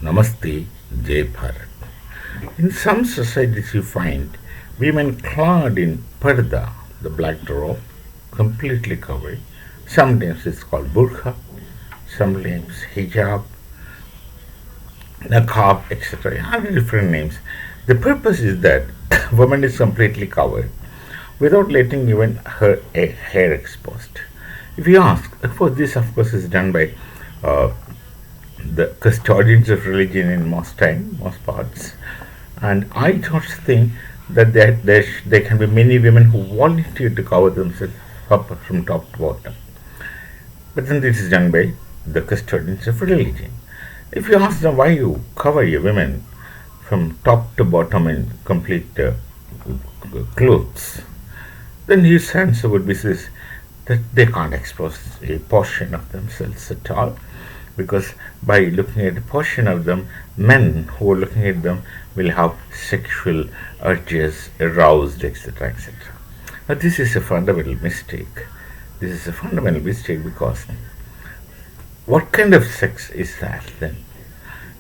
Namaste, Jai Bharat. In some societies, you find women clad in parda, the black robe, completely covered. Sometimes it's called burqa, sometimes hijab, niqab, etc. Have different names. The purpose is that woman is completely covered without letting even her hair exposed. If you ask, of course, this of course is done by uh, the custodians of religion in most time, most parts, and I don't think that there can be many women who volunteer to cover themselves up from top to bottom. But then this is done by the custodians of religion. If you ask them why you cover your women from top to bottom in complete clothes, then his answer would be this, that they can't expose a portion of themselves at all, because by looking at a portion of them, men who are looking at them will have sexual urges aroused, etc., etc. Now, this is a fundamental mistake. This is a fundamental mistake because what kind of sex is that then?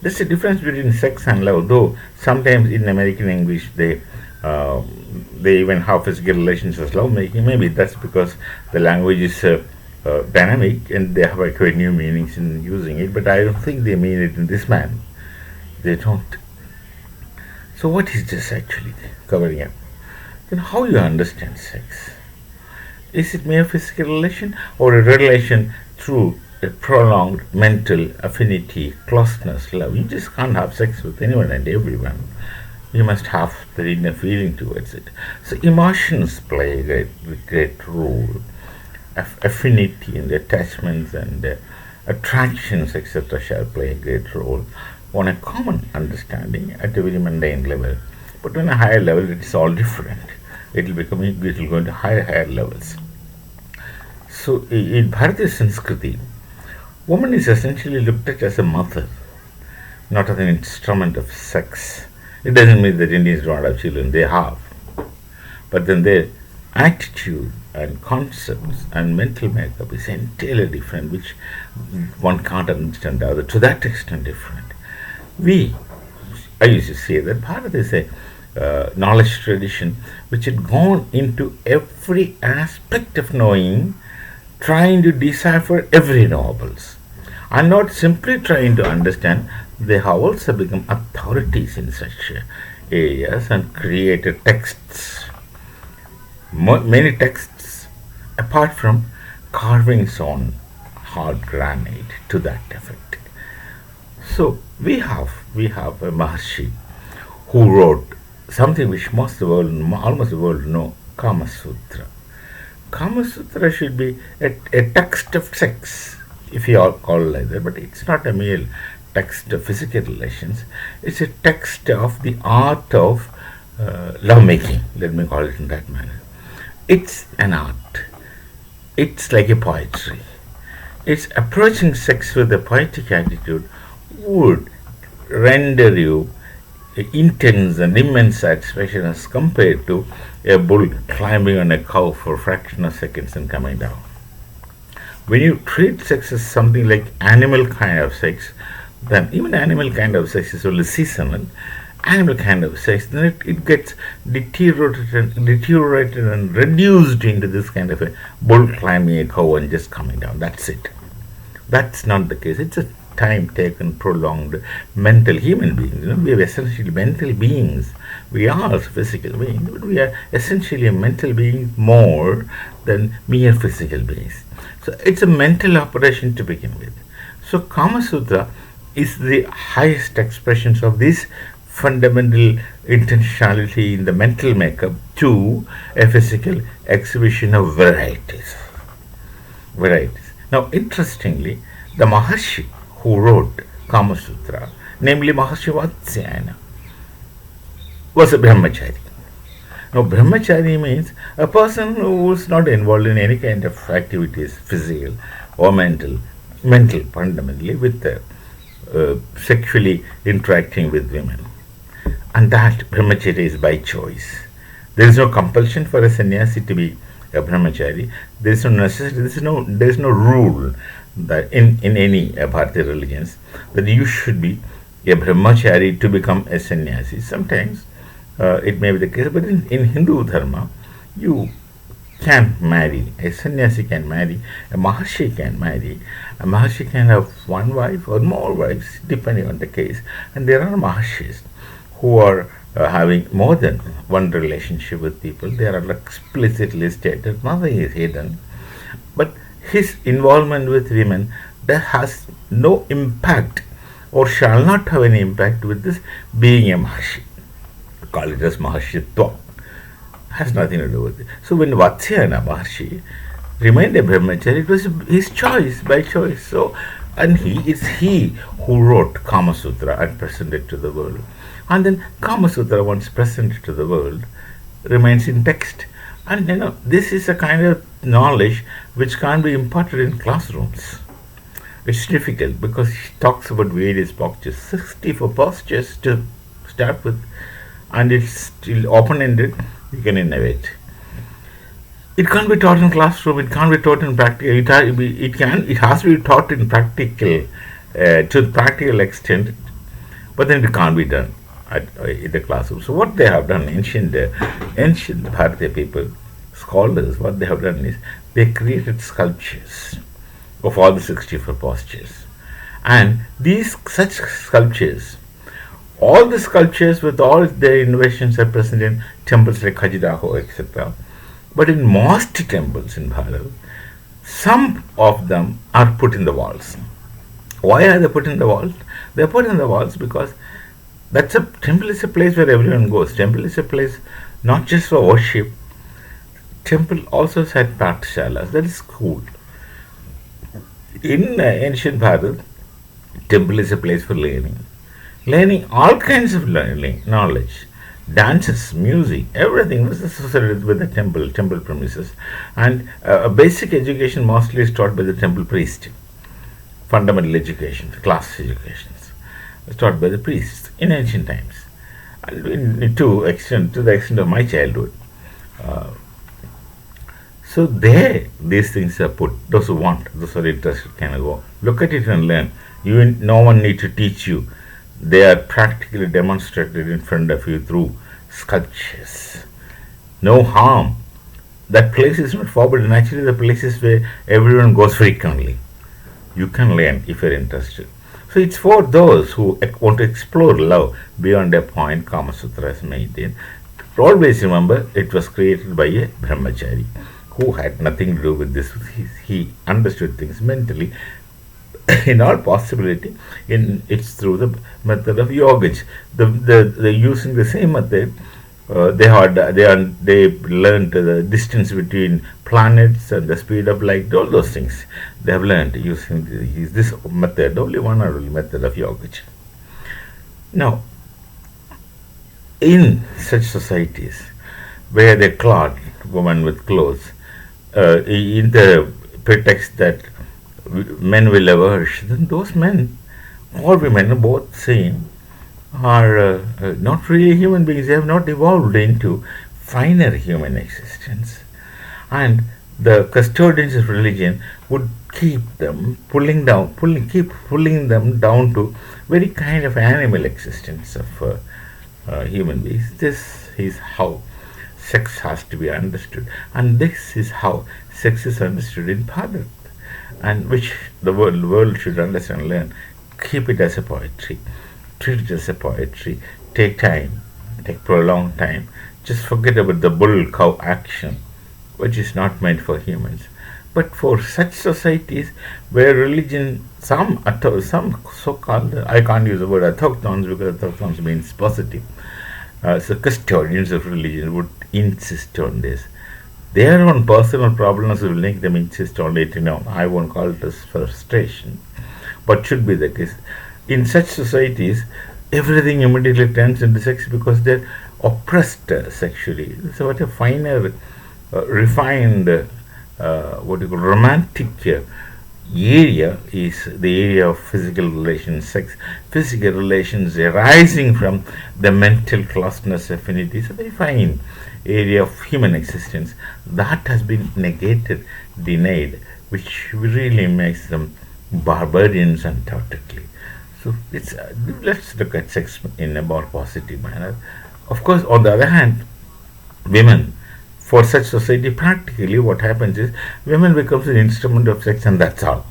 There's a difference between sex and love, though sometimes in American English they even have physical relations as love making. Maybe that's because the language is dynamic and they have acquired new meanings in using it, but I don't think they mean it in this manner. They don't. So, what is this actually covering up? Then, how you understand sex? Is it mere physical relation or a relation through a prolonged mental affinity, closeness, love? You just can't have sex with anyone and everyone. You must have the inner feeling towards it. So emotions play a great role. Affinity and attachments and attractions, etc., shall play a great role on a common understanding at a very mundane level. But on a higher level, it is all different. It will go into higher levels. So in Bharatiya Sanskriti, woman is essentially looked at as a mother, not as an instrument of sex. It doesn't mean that Indians don't have children, they have. But then their attitude and concepts and mental makeup is entirely different, which one can't understand the other, to that extent different. I used to say that Bharat is a knowledge tradition which had gone into every aspect of knowing, trying to decipher every nobles, and not simply trying to understand. They have also become authorities in such areas and created texts, many texts, apart from carvings on hard granite to that effect. So we have a Maharshi who wrote something which almost the world know, Kamasutra. Kamasutra should be a text of sex, if you all call it like that, but it's not a mere text of physical relations. It's a text of the art of lovemaking, let me call it in that manner. It's an art. It's like a poetry. It's approaching sex with a poetic attitude would render you intense and immense satisfaction as compared to a bull climbing on a cow for a fraction of seconds and coming down. When you treat sex as something like animal kind of sex, then even animal kind of sex is only seasonal. Animal kind of sex, then it gets deteriorated and reduced into this kind of a bull climbing a cow and just coming down. That's it. That's not the case. It's a time taken, prolonged mental human beings. We are essentially mental beings. We are physical beings, but we are essentially mental beings more than mere physical beings. So it's a mental operation to begin with. So Kama Sutra is the highest expressions of this fundamental intentionality in the mental makeup to a physical exhibition of varieties. Now, interestingly, the Maharshi who wrote Kama Sutra, namely Maharshi Vatsyayana, was a brahmachari. Now, brahmachari means a person who is not involved in any kind of activities, physical or mental fundamentally, with sexually interacting with women. And that brahmacharya is by choice. There is no compulsion for a sannyasi to be a brahmachari. There is no necessity. There is no rule that in any Bharatiya religions that you should be a brahmachari to become a sannyasi. Sometimes it may be the case, but in Hindu dharma, you can marry, a sannyasi can marry, a maharshi can marry. A maharshi can have one wife or more wives, depending on the case. And there are maharshis who are having more than one relationship with people. They are explicitly stated, nothing is hidden. But his involvement with women that has no impact or shall not have any impact with this being a Maharshi. Call it as Maharshitva. Has nothing to do with it. So when Vatsyayana Maharshi remained a brahmachari, it was his choice, by choice. So, and it's he who wrote Kamasutra and presented to the world. And then Kamasutra, once presented to the world, remains in text. And this is a kind of knowledge which can't be imparted in classrooms. It's difficult because he talks about various postures, 64 postures to start with, and it's still open-ended. You can innovate. It can't be taught in classroom. It can't be taught in practical. It has to be taught in practical, to practical extent, but then it can't be done in the classroom. So what they have done, ancient Bharatiya people, scholars, what they have done is they created sculptures of all the 64 postures, and these such sculptures, all the sculptures with all their innovations are present in temples like Khajuraho, etc. But in most temples in Bharat, some of them are put in the walls. Why are they put in the walls? They are put in the walls because temple is a place where everyone goes. Temple is a place not just for worship. Temple also had pathshalas, that is school. In ancient Bharat, temple is a place for learning. Learning all kinds of knowledge, dances, music, everything was associated with the temple premises. And a basic education mostly is taught by the temple priest. Fundamental education, class educations, was taught by the priests in ancient times. And to the extent of my childhood. So these things are put. Those who want, those who are interested can go. Look at it and learn. No one need to teach you. They are practically demonstrated in front of you through sculptures. No harm. That place is not forbidden. Actually, the places where everyone goes frequently. You can learn if you're interested. So it's for those who want to explore love beyond a point. Kamasutra is maintained. Always remember, it was created by a brahmachari who had nothing to do with this. He understood things mentally. In all possibility, it's through the method of yogis. They're using the same method. They learned the distance between planets and the speed of light. All those things they have learned using this method. Only one and only method of yogis. Now, in such societies where they clothe women with clothes, in the pretext that men will averse, then those men or women are both same are not really human beings. They have not evolved into finer human existence, and the custodians of religion would keep them keep pulling them down to very kind of animal existence of human beings. This is how sex has to be understood, and this is how sex is understood in Bharat, and which the world should understand and learn. Keep it as a poetry, treat it as a poetry, take prolonged time, just forget about the bull cow action, which is not meant for humans. But for such societies where religion, some so-called, I can't use the word autochthones because autochthones means positive, so custodians of religion would insist on this. Their own personal problems will make them insist on it. I won't call it as frustration, but should be the case. In such societies, everything immediately turns into sex because they're oppressed sexually. So what a finer, refined, romantic area is the area of physical relations, sex. Physical relations arising from the mental closeness affinity is a very fine area of human existence. That has been negated, denied, which really makes them barbarians undoubtedly. So let's look at sex in a more positive manner. Of course, on the other hand, women, for such society, practically what happens is women becomes an instrument of sex, and that's all.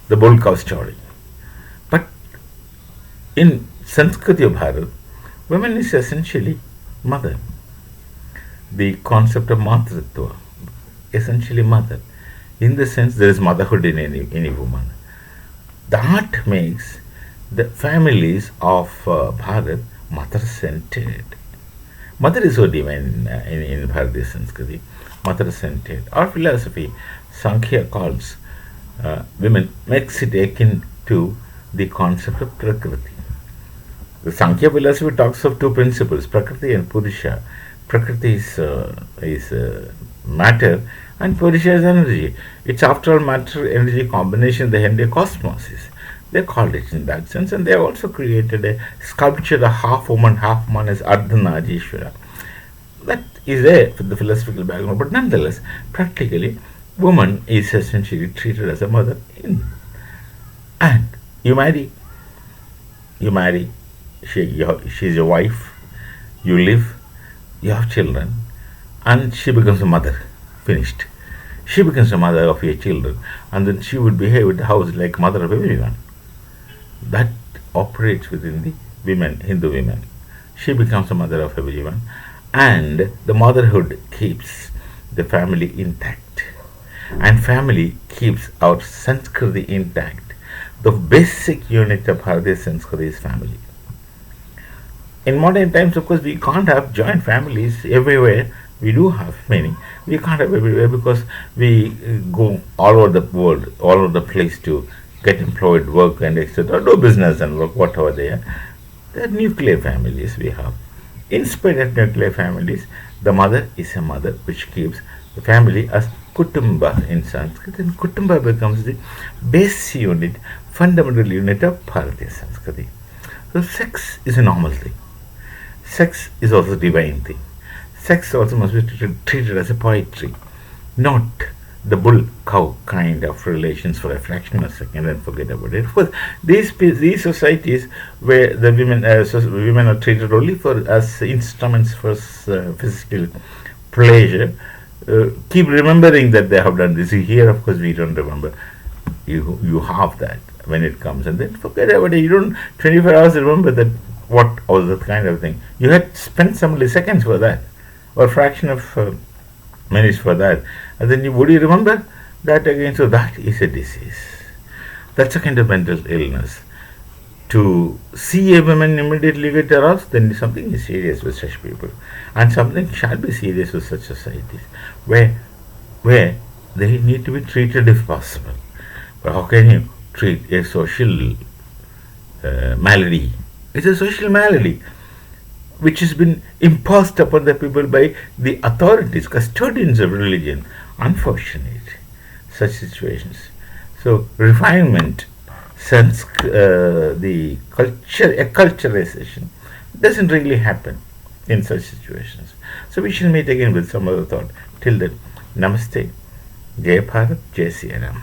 The bull cow story. But in Sanskriti of Bharat, women is essentially mother. The concept of matritva, essentially mother. In the sense, there is motherhood in any woman. That makes the families of Bharat mother-centered. Mother is so divine in Bharatiya Sanskriti, mother-centered. Our philosophy, Sankhya calls women, makes it akin to the concept of Prakriti. The Sankhya philosophy talks of two principles, Prakriti and Purusha. Prakriti is matter and Purusha is energy. It's after all matter-energy combination, the entire cosmos is. They called it in that sense, and they have also created a sculpture, a half woman, half man as Ardhanarishwara. That is there for the philosophical background, but nonetheless, practically, woman is essentially treated as a mother. And you marry, she's your wife, you live, you have children, and she becomes a mother. Finished. She becomes the mother of your children, and then she would behave in the house like mother of everyone. That operates within the women, Hindu women. She becomes the mother of everyone, and the motherhood keeps the family intact, and family keeps our Sanskriti intact. The basic unit of Bharatiya Sanskriti is family. In modern times, of course, we can't have joint families everywhere. We do have many. We can't have everywhere because we go all over the world, all over the place to get employed, work, and etc. Do business and work, whatever they are. They are nuclear families we have. In spite of nuclear families, the mother is a mother which keeps the family as Kutumba in Sanskrit, and Kutumba becomes the base unit, fundamental unit of Bharatiya Sanskriti. So sex is a normal thing. Sex is also a divine thing. Sex also must be treated as a poetry, not the bull-cow kind of relations for a fraction of a second and forget about it. Of course, these societies where the women are treated only as instruments for physical pleasure, keep remembering that they have done this. Here, of course, we don't remember. You have that when it comes, and then forget about it. You don't 24 hours remember that what was that kind of thing. You had spent some milliseconds for that, or fraction of minutes for that, and then would you remember that again? So that is a disease. That's a kind of mental illness. To see a woman immediately get aroused, then something is serious with such people, and something shall be serious with such societies, where they need to be treated if possible. But how can you treat a social malady? It's a social malady which has been imposed upon the people by the authorities, custodians of religion. Unfortunate, such situations. So refinement, the acculturation doesn't really happen in such situations. So we shall meet again with some other thought. Till then, Namaste, Jai Bharat, Jai Siya Ram.